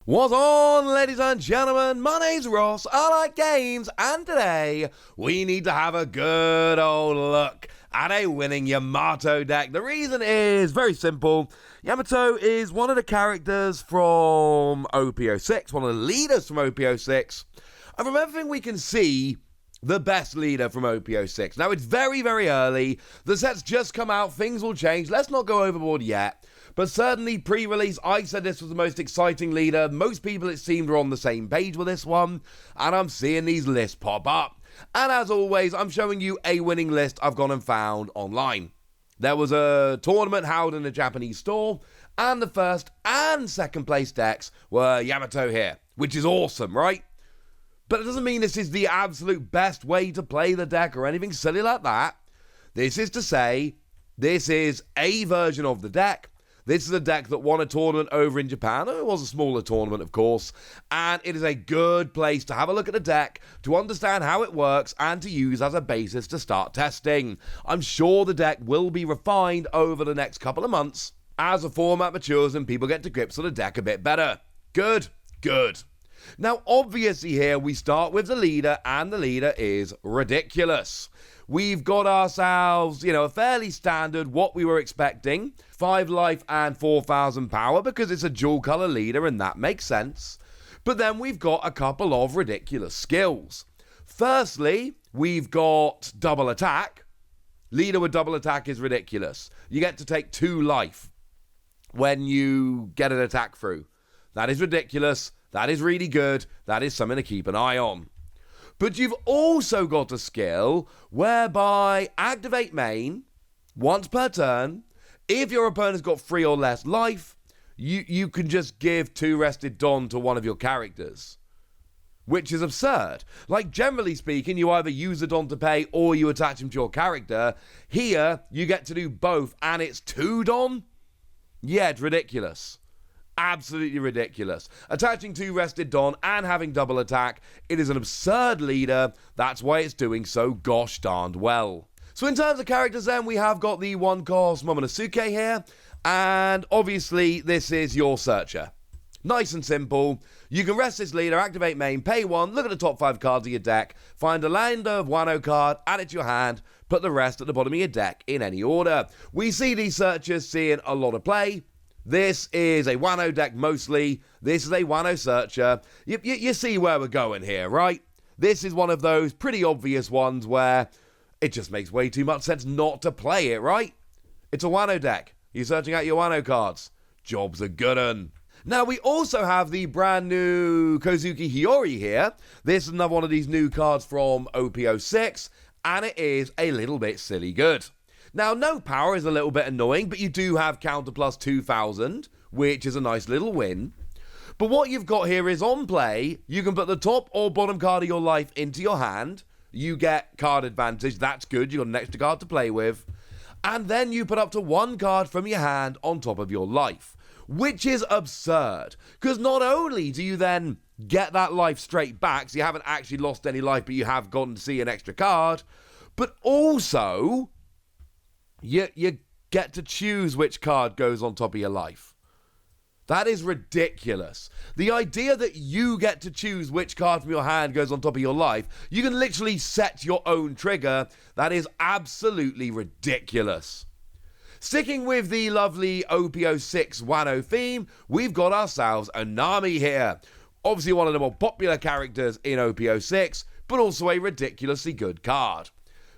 What's on, ladies and gentlemen? My name's Ross, I like games, and today we need to have a good old look at a winning Yamato deck. The reason is very simple. Yamato is one of the characters from OP-06, one of the leaders from OP-06, and from everything we can see, the best leader from OP-06. Now, it's very, very early. The set's just come out. Things will change. Let's not go overboard yet. But certainly, pre-release, I said this was the most exciting leader. Most people, it seemed, are on the same page with this one. And I'm seeing these lists pop up. And as always, I'm showing you a winning list I've gone and found online. There was a tournament held in a Japanese store. And the first and second place decks were Yamato here. Which is awesome, right? But it doesn't mean this is the absolute best way to play the deck or anything silly like that. This is to say, this is a version of the deck. This is a deck that won a tournament over in Japan. It was a smaller tournament, of course. And it is a good place to have a look at the deck, to understand how it works, and to use as a basis to start testing. I'm sure the deck will be refined over the next couple of months as the format matures and people get to grips with the deck a bit better. Good, good. Now, obviously here we start with the leader, and the leader is ridiculous. We've got ourselves, a fairly standard, what we were expecting. 5 life and 4,000 power, because it's a dual color leader, and that makes sense. But then we've got a couple of ridiculous skills. Firstly, we've got double attack. Leader with double attack is ridiculous. You get to take 2 life when you get an attack through. That is ridiculous. That is really good. That is something to keep an eye on. But you've also got a skill whereby activate main once per turn. If your opponent's got 3 or less life, you can just give 2 rested Don to one of your characters. Which is absurd. Like, generally speaking, you either use a Don to pay or you attach him to your character. Here, you get to do both, and it's 2 Don? Yeah, it's ridiculous. Absolutely ridiculous. Attaching 2 rested Don and having double attack, it is an absurd leader. That's why it's doing so gosh darned well. So in terms of characters then, we have got the 1-cost Momonosuke here, and obviously this is your searcher. Nice and simple. You can rest this leader, activate main, pay 1, look at the top 5 cards of your deck, find a Land of Wano card, add it to your hand, put the rest at the bottom of your deck in any order. We see these searchers seeing a lot of play. This is a Wano deck mostly. This is a Wano searcher. You see where we're going here, right? This is one of those pretty obvious ones where it just makes way too much sense not to play it, right? It's a Wano deck. You're searching out your Wano cards. Job's a good un. Now, we also have the brand new Kozuki Hiyori here. This is another one of these new cards from OP-06, and it is a little bit silly good. Now, no power is a little bit annoying, but you do have counter plus 2,000, which is a nice little win. But what you've got here is on play, you can put the top or bottom card of your life into your hand. You get card advantage, that's good, you've got an extra card to play with. And then you put up to 1 card from your hand on top of your life, which is absurd. Because not only do you then get that life straight back, so you haven't actually lost any life, but you have gotten to see an extra card, but also you get to choose which card goes on top of your life. That is ridiculous. The idea that you get to choose which card from your hand goes on top of your life, you can literally set your own trigger. That is absolutely ridiculous. Sticking with the lovely OP-06 Wano theme, we've got ourselves a Nami here. Obviously one of the more popular characters in OP-06, but also a ridiculously good card.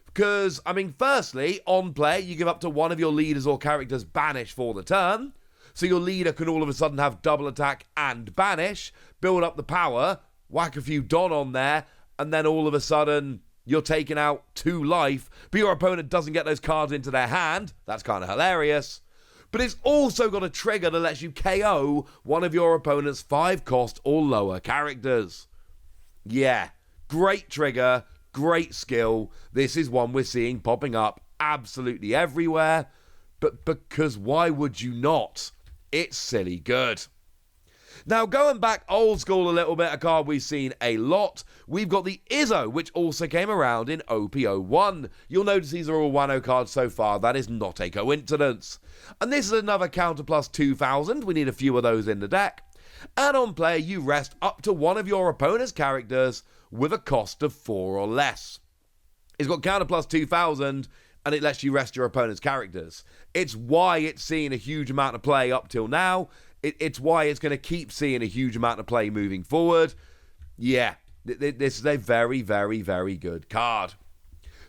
Because, firstly, on play, you give up to one of your leaders or characters banish for the turn. So your leader can all of a sudden have double attack and banish, build up the power, whack a few Don on there, and then all of a sudden you're taking out 2 life, but your opponent doesn't get those cards into their hand. That's kind of hilarious. But it's also got a trigger that lets you KO one of your opponent's 5-cost or lower characters. Yeah, great trigger, great skill. This is one we're seeing popping up absolutely everywhere. But because why would you not? It's silly good. Now, going back old school a little bit, a card we've seen a lot, we've got the Izzo, which also came around in OP-01. You'll notice these are all Wano cards so far. That is not a coincidence. And this is another counter plus 2,000. We need a few of those in the deck. And on play, you rest up to one of your opponent's characters with a cost of 4 or less. It's got counter plus 2,000, and it lets you rest your opponent's characters. It's why it's seen a huge amount of play up till now. It's why it's going to keep seeing a huge amount of play moving forward. Yeah, this is a very, very, very good card.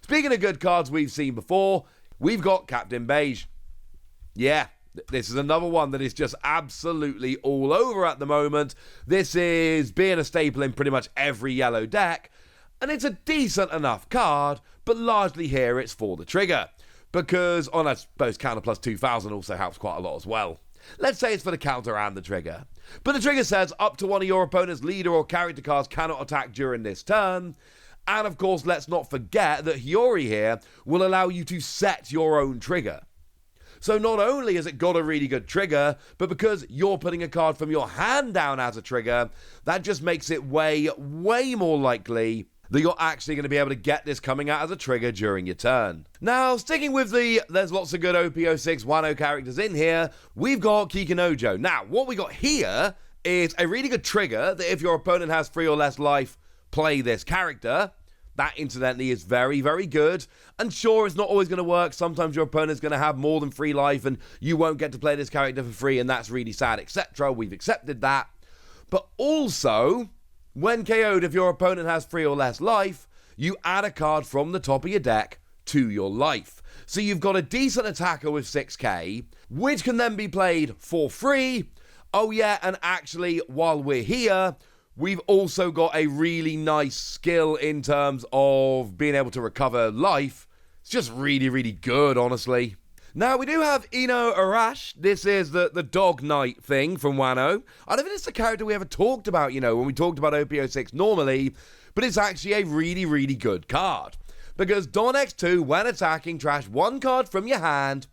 Speaking of good cards we've seen before, we've got Captain Beige. Yeah, this is another one that is just absolutely all over at the moment. This is being a staple in pretty much every yellow deck, and it's a decent enough card, but largely here it's for the trigger. Because, I suppose counter plus 2,000 also helps quite a lot as well. Let's say it's for the counter and the trigger. But the trigger says up to one of your opponent's leader or character cards cannot attack during this turn. And of course, let's not forget that Hiyori here will allow you to set your own trigger. So not only has it got a really good trigger, but because you're putting a card from your hand down as a trigger, that just makes it way, way more likely that you're actually going to be able to get this coming out as a trigger during your turn. Now, sticking with there's lots of good OP-06 Wano characters in here, we've got Kikinojo. Now, what we got here is a really good trigger that if your opponent has 3 or less life, play this character. That, incidentally, is very, very good. And sure, it's not always going to work. Sometimes your opponent's going to have more than 3 life and you won't get to play this character for free, and that's really sad, etc. We've accepted that. But also, when KO'd, if your opponent has 3 or less life, you add a card from the top of your deck to your life. So you've got a decent attacker with 6k, which can then be played for free. Oh yeah, and actually, while we're here, we've also got a really nice skill in terms of being able to recover life. It's just really, really good, honestly. Now, we do have Ino Arash. This is the Dog Knight thing from Wano. I don't think it's a character we ever talked about, when we talked about OP-06 normally, but it's actually a really, really good card. Because Don X2, when attacking, trash 1 card from your hand,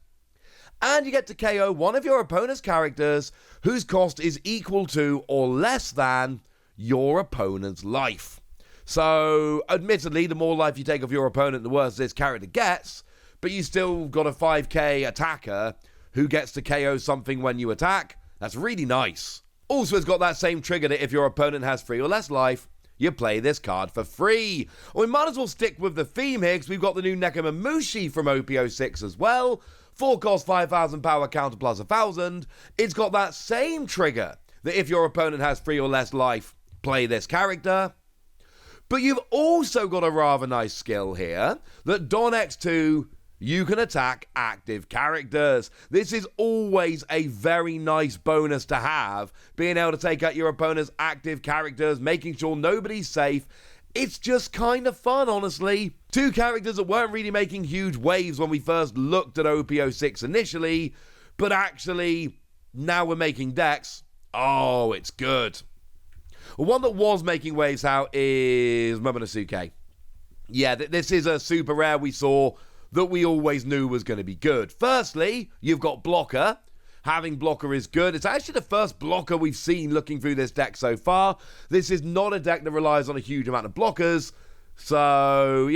and you get to KO one of your opponent's characters whose cost is equal to or less than your opponent's life. So, admittedly, the more life you take off your opponent, the worse this character gets, but you still got a 5k attacker who gets to KO something when you attack. That's really nice. Also, it's got that same trigger that if your opponent has 3 or less life, you play this card for free. We might as well stick with the theme here, because we've got the new Nekomamushi from OP-06 as well. 4 cost 5,000 power, counter plus 1,000. It's got that same trigger that if your opponent has 3 or less life, play this character. But you've also got a rather nice skill here that Don X2, you can attack active characters. This is always a very nice bonus to have, being able to take out your opponent's active characters, making sure nobody's safe. It's just kind of fun, honestly. 2 characters that weren't really making huge waves when we first looked at OP-06 initially, but actually, now we're making decks. Oh, it's good. One that was making waves out is Momonosuke. Yeah, this is a super rare we saw that we always knew was going to be good. Firstly, you've got Blocker. Having Blocker is good. It's actually the first blocker we've seen looking through this deck so far. This is not a deck that relies on a huge amount of blockers. So,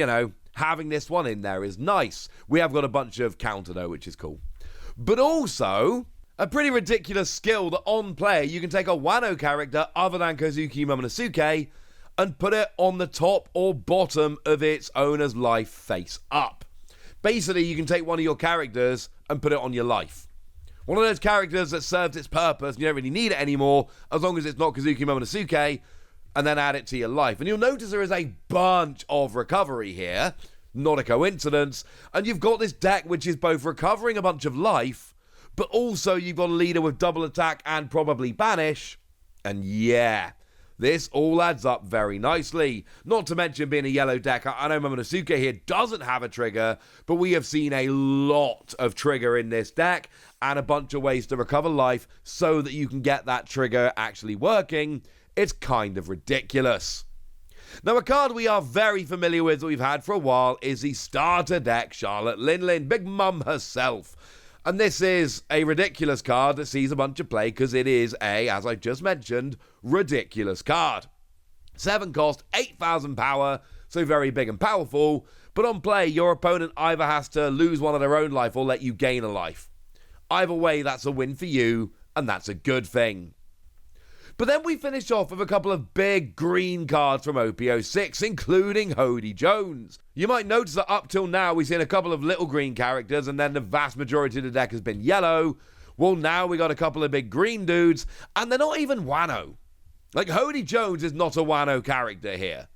having this one in there is nice. We have got a bunch of counter though, which is cool. But also, a pretty ridiculous skill that on play, you can take a Wano character other than Kozuki Momonosuke and put it on the top or bottom of its owner's life face up. Basically, you can take one of your characters and put it on your life. One of those characters that serves its purpose, you don't really need it anymore, as long as it's not Kozuki Momonosuke, and then add it to your life. And you'll notice there is a bunch of recovery here, not a coincidence, and you've got this deck which is both recovering a bunch of life, but also you've got a leader with double attack and probably banish, and yeah, this all adds up very nicely. Not to mention being a yellow deck, I know Momonosuke here doesn't have a trigger, but we have seen a lot of trigger in this deck and a bunch of ways to recover life so that you can get that trigger actually working. It's kind of ridiculous. Now, a card we are very familiar with that we've had for a while is the starter deck Charlotte Linlin, Big Mum herself. And this is a ridiculous card that sees a bunch of play because it is as I just mentioned, ridiculous card. 7 cost, 8,000 power, so very big and powerful, but on play, your opponent either has to lose one of their own life or let you gain a life. Either way, that's a win for you, and that's a good thing. But then we finish off with a couple of big green cards from OP-06, including Hody Jones. You might notice that up till now we've seen a couple of little green characters, and then the vast majority of the deck has been yellow. Well, now we got a couple of big green dudes, and they're not even Wano. Like, Hody Jones is not a Wano character here.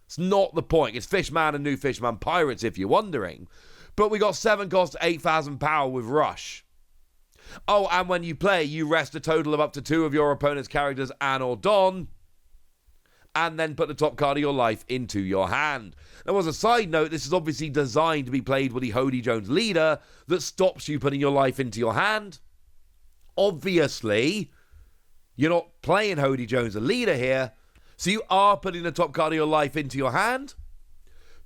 It's not the point. It's Fishman and New Fishman Pirates, if you're wondering. But we got 7 cost, 8,000 power with Rush. Oh, and when you play, you rest a total of up to 2 of your opponent's characters and or Don, and then put the top card of your life into your hand. Now, as a side note, this is obviously designed to be played with the Hody Jones leader that stops you putting your life into your hand. Obviously, you're not playing Hody Jones the leader here, so you are putting the top card of your life into your hand.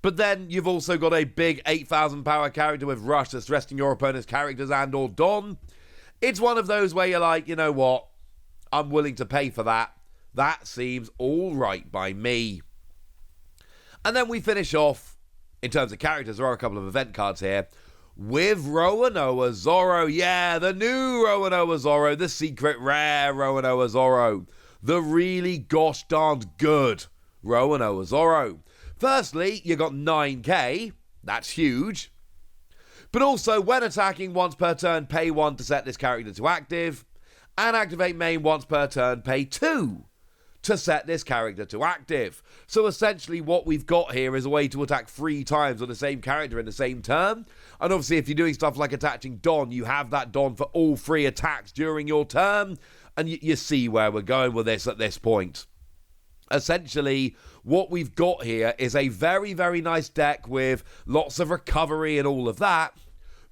But then you've also got a big 8,000 power character with Rush that's resting your opponent's characters and or Don. It's one of those where you're like, you know what, I'm willing to pay for that. That seems all right by me. And then we finish off, in terms of characters, there are a couple of event cards here, with Roronoa Zoro. Yeah, the new Roronoa Zoro, the secret rare Roronoa Zoro. The really gosh darned good Roronoa Zoro. Firstly, you got 9k, that's huge. But also, when attacking once per turn, pay 1 to set this character to active. And activate main once per turn, pay 2 to set this character to active. So essentially what we've got here is a way to attack 3 times on the same character in the same turn. And obviously if you're doing stuff like attaching Don, you have that Don for all 3 attacks during your turn. And you see where we're going with this at this point. Essentially, what we've got here is a very, very nice deck with lots of recovery and all of that.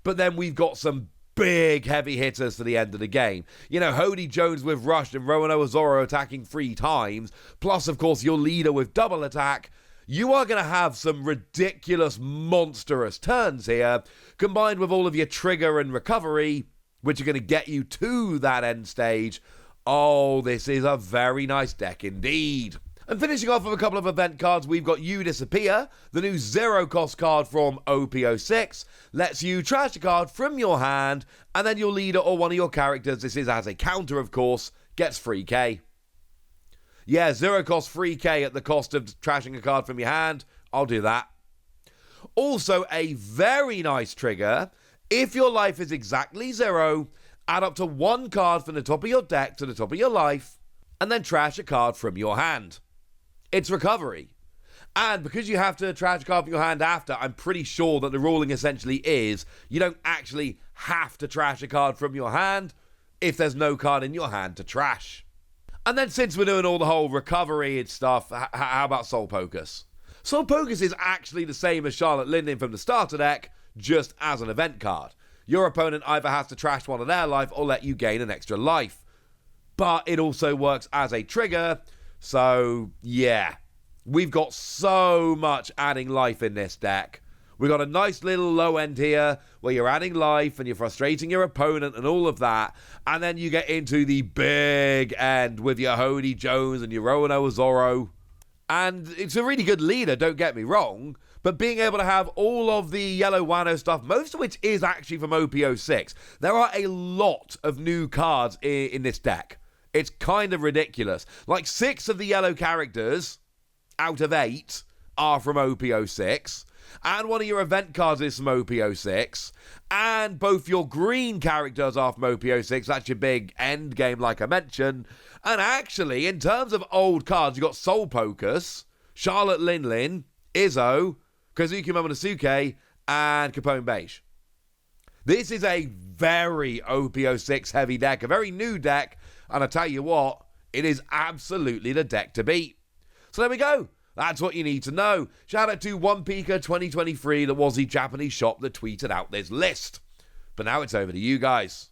But then we've got some big heavy hitters to the end of the game. You know, Hody Jones with Rush and Roronoa Zoro attacking 3 times. Plus, of course, your leader with double attack. You are going to have some ridiculous, monstrous turns here, combined with all of your trigger and recovery, which are going to get you to that end stage. Oh, this is a very nice deck indeed. And finishing off with a couple of event cards, we've got You Disappear, the new 0-cost card from OP-06. Lets you trash a card from your hand, and then your leader or one of your characters, this is as a counter of course, gets 3k. Yeah, 0-cost 3k at the cost of trashing a card from your hand. I'll do that. Also, a very nice trigger. If your life is exactly 0, add up to 1 card from the top of your deck to the top of your life, and then trash a card from your hand. It's recovery. And because you have to trash a card from your hand after, I'm pretty sure that the ruling essentially is you don't actually have to trash a card from your hand if there's no card in your hand to trash. And then since we're doing all the whole recovery and stuff, how about Soul Pocus? Soul Pocus is actually the same as Charlotte Linden from the starter deck, just as an event card. Your opponent either has to trash one of their life or let you gain an extra life. But it also works as a trigger. So, yeah, we've got so much adding life in this deck. We've got a nice little low end here where you're adding life and you're frustrating your opponent and all of that. And then you get into the big end with your Hody Jones and your Roronoa Zoro. And it's a really good leader, don't get me wrong. But being able to have all of the yellow Wano stuff, most of which is actually from OP-06. There are a lot of new cards in this deck. It's kind of ridiculous. Like 6 of the yellow characters out of 8 are from OP-06. And one of your event cards is from OP-06. And both your green characters are from OP-06. That's your big end game like I mentioned. And actually, in terms of old cards, you've got Soul Pocus, Charlotte Linlin, Izzo, Kazuki Momonosuke, and Capone Beige. This is a very OP-06 heavy deck, a very new deck. And I tell you what, it is absolutely the deck to beat. So there we go. That's what you need to know. Shout out to One Pika 2023, that was the Japanese shop that tweeted out this list. But now it's over to you guys.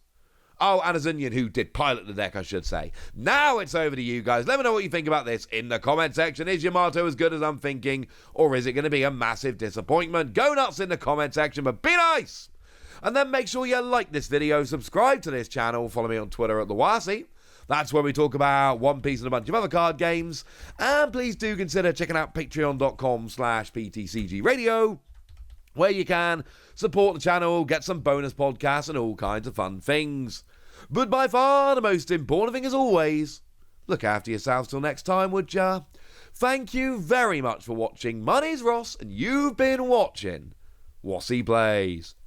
Oh, and Azunian, who did pilot the deck, I should say. Now it's over to you guys. Let me know what you think about this in the comment section. Is Yamato as good as I'm thinking, or is it going to be a massive disappointment? Go nuts in the comment section, but be nice! And then make sure you like this video, subscribe to this channel, follow me on Twitter at TheWasi. That's where we talk about One Piece and a bunch of other card games. And please do consider checking out patreon.com/PTCG Radio, where you can support the channel, get some bonus podcasts and all kinds of fun things. But by far the most important thing, as always, look after yourselves till next time, would ya? Thank you very much for watching. My name's Ross, and you've been watching Wossy Plays.